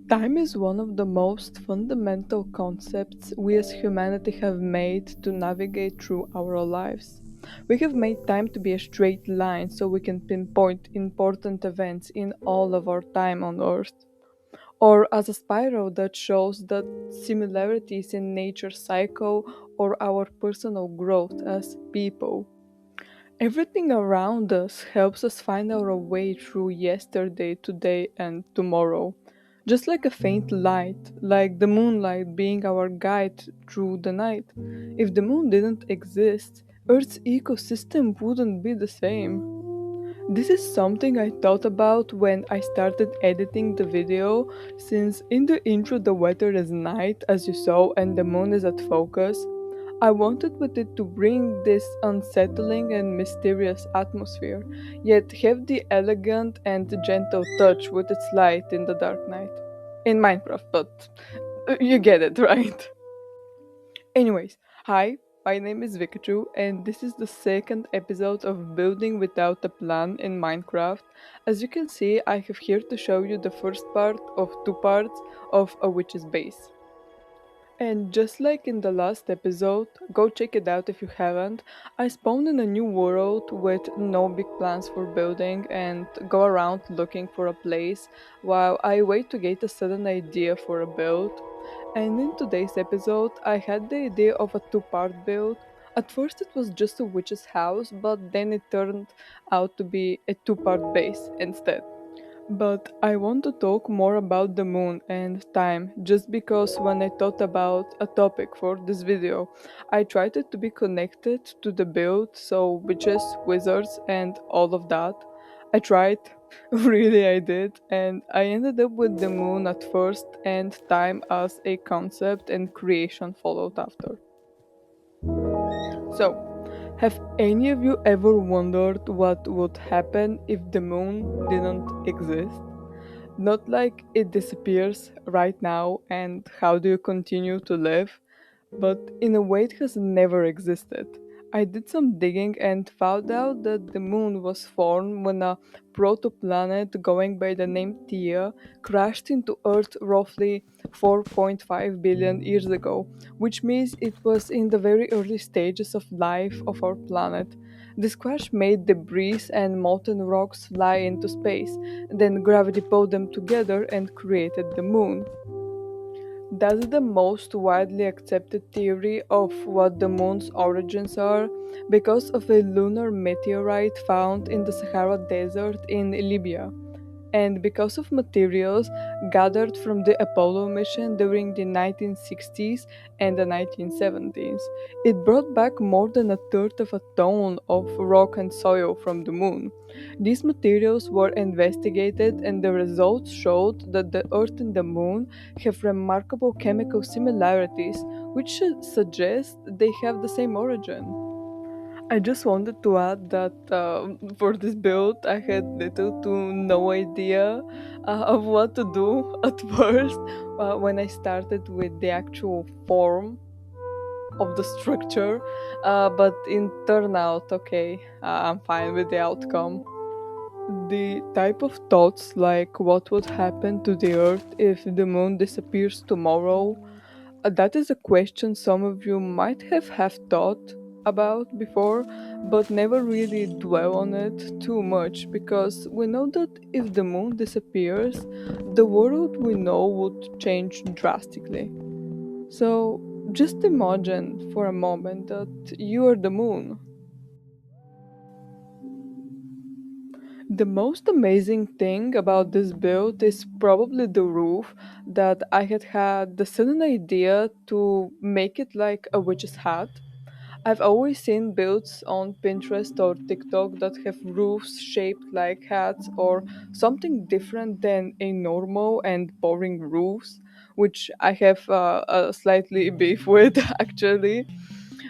Time is one of the most fundamental concepts we as humanity have made to navigate through our lives. We have made time to be a straight line so we can pinpoint important events in all of our time on Earth, or as a spiral that shows the similarities in nature's cycle or our personal growth as people. Everything around us helps us find our way through yesterday, today, and tomorrow. Just like a faint light, like the moonlight being our guide through the night. If the moon didn't exist, Earth's ecosystem wouldn't be the same. This is something I thought about when I started editing the video, since in the intro the weather is night as you saw and the moon is at focus. I wanted with it to bring this unsettling and mysterious atmosphere, yet have the elegant and gentle touch with its light in the dark night. In Minecraft, but you get it, right? Anyways, hi, my name is Vikachu, and this is the second episode of Building Without a Plan in Minecraft. As you can see, I have here to show you the first part of two parts of A Witch's Base. And just like in the last episode, go check it out if you haven't. I spawned in a new world with no big plans for building and go around looking for a place while I wait to get a sudden idea for a build. And in today's episode, I had the idea of a two-part build. At first, it was just a witch's house, but then it turned out to be a two-part base instead. But I want to talk more about the moon and time just because when I thought about a topic for this video, I tried it to be connected to the build, so witches, wizards, and all of that. I tried, really I did, and I ended up with the moon at first and time as a concept and creation followed after. So, have any of you ever wondered what would happen if the moon didn't exist? Not like it disappears right now and how do you continue to live, but in a way it has never existed. I did some digging and found out that the moon was formed when a protoplanet going by the name Theia crashed into Earth roughly 4.5 billion years ago, which means it was in the very early stages of life of our planet. This crash made debris and molten rocks fly into space, then gravity pulled them together and created the moon. That's the most widely accepted theory of what the moon's origins are because of a lunar meteorite found in the Sahara Desert in Libya and because of materials gathered from the Apollo mission during the 1960s and the 1970s. It brought back more than a third of a ton of rock and soil from the moon. These materials were investigated, and the results showed that the Earth and the moon have remarkable chemical similarities, which should suggest they have the same origin. I just wanted to add that for this build, I had little to no idea of what to do at first when I started with the actual form of the structure, but in turnout, okay, I'm fine with the outcome. The type of thoughts like what would happen to the Earth if the moon disappears tomorrow, that is a question some of you might have thought about before, but never really dwell on it too much because we know that if the moon disappears, the world we know would change drastically. So just imagine for a moment that you are the moon. The most amazing thing about this build is probably the roof that I had the sudden idea to make it like a witch's hat. I've always seen builds on Pinterest or TikTok that have roofs shaped like hats or something different than a normal and boring roofs, which I have a slightly beef with actually.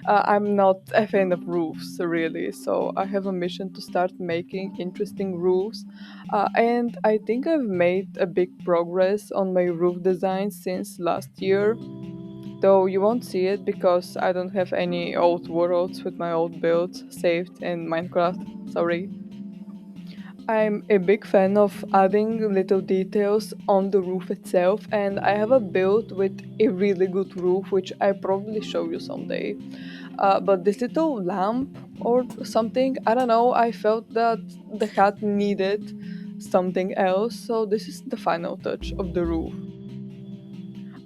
I'm not a fan of roofs really, so I have a mission to start making interesting roofs. And I think I've made a big progress on my roof design since last year, though you won't see it because I don't have any old worlds with my old builds saved in Minecraft. Sorry. I'm a big fan of adding little details on the roof itself, and I have a build with a really good roof, which I probably show you someday. But this little lamp or something, I don't know, I felt that the hat needed something else, so this is the final touch of the roof.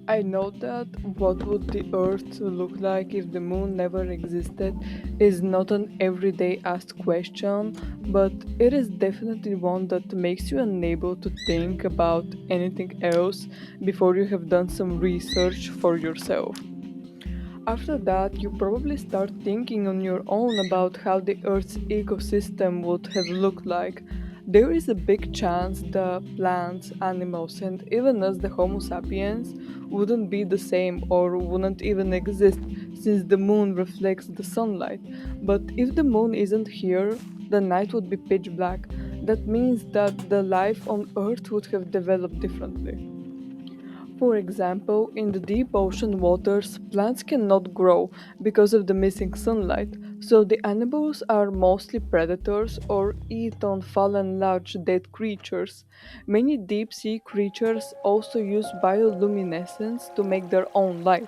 I know that what would the Earth look like if the moon never existed is not an everyday asked question, but it is definitely one that makes you unable to think about anything else before you have done some research for yourself. After that, you probably start thinking on your own about how the Earth's ecosystem would have looked like. There is a big chance the plants, animals, and even us, the Homo sapiens, wouldn't be the same or wouldn't even exist since the moon reflects the sunlight. But if the moon isn't here, the night would be pitch black. That means that the life on Earth would have developed differently. For example, in the deep ocean waters, plants cannot grow because of the missing sunlight, so the animals are mostly predators or eat on fallen large dead creatures. Many deep sea creatures also use bioluminescence to make their own light.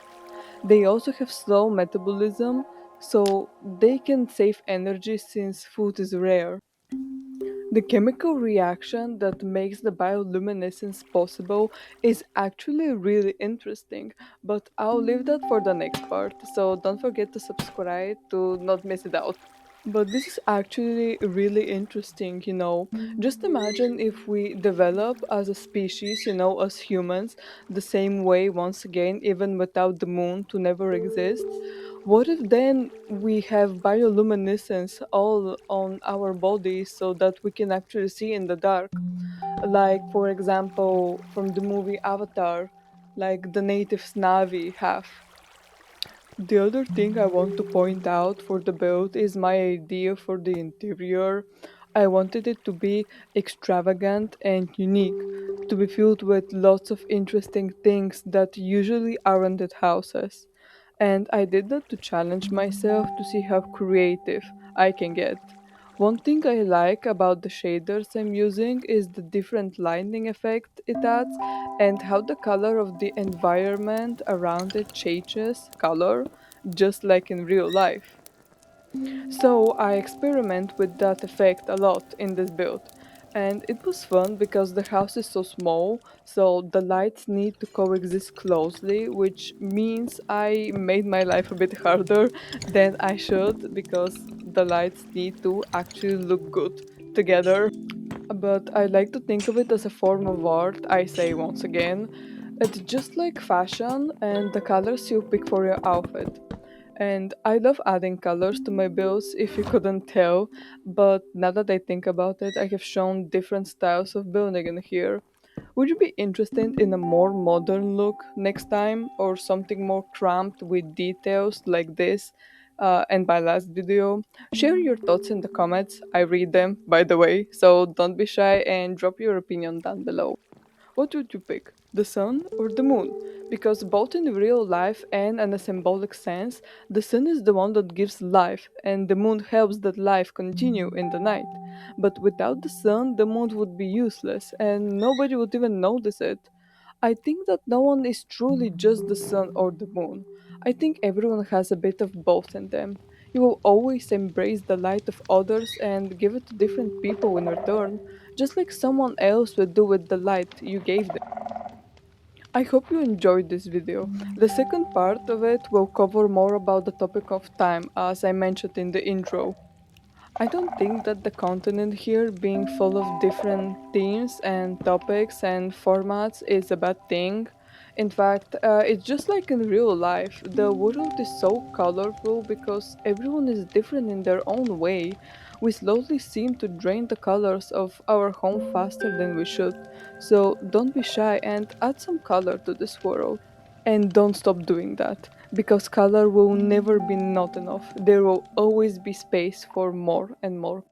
They also have slow metabolism, so they can save energy since food is rare. The chemical reaction that makes the bioluminescence possible is actually really interesting, but I'll leave that for the next part, so don't forget to subscribe to not miss it out. But this is actually really interesting, you know. Just imagine if we develop as a species, you know, as humans, the same way once again, even without the moon to never exist. What if then we have bioluminescence all on our bodies so that we can actually see in the dark? Like, for example, from the movie Avatar, like the natives Navi have. The other thing I want to point out for the build is my idea for the interior. I wanted it to be extravagant and unique, to be filled with lots of interesting things that usually aren't at houses. And I did that to challenge myself to see how creative I can get. One thing I like about the shaders I'm using is the different lighting effect it adds and how the color of the environment around it changes color just like in real life. So I experiment with that effect a lot in this build. And it was fun because the house is so small, so the lights need to coexist closely, which means I made my life a bit harder than I should because the lights need to actually look good together. But I like to think of it as a form of art, I say once again. It's just like fashion and the colors you pick for your outfit. And I love adding colors to my builds if you couldn't tell, but now that I think about it, I have shown different styles of building in here. Would you be interested in a more modern look next time or something more cramped with details like this? And my last video, share your thoughts in the comments. I read them, by the way, so don't be shy and drop your opinion down below. What would you pick, the sun or the moon? Because both in real life and in a symbolic sense, the sun is the one that gives life, and the moon helps that life continue in the night. But without the sun, the moon would be useless, and nobody would even notice it. I think that no one is truly just the sun or the moon. I think everyone has a bit of both in them. You will always embrace the light of others and give it to different people in return, just like someone else would do with the light you gave them. I hope you enjoyed this video. The second part of it will cover more about the topic of time, as I mentioned in the intro. I don't think that the content here being full of different themes and topics and formats is a bad thing. In fact, it's just like in real life. The world is so colorful because everyone is different in their own way. We slowly seem to drain the colors of our home faster than we should. So don't be shy and add some color to this world. And don't stop doing that, because color will never be not enough. There will always be space for more and more.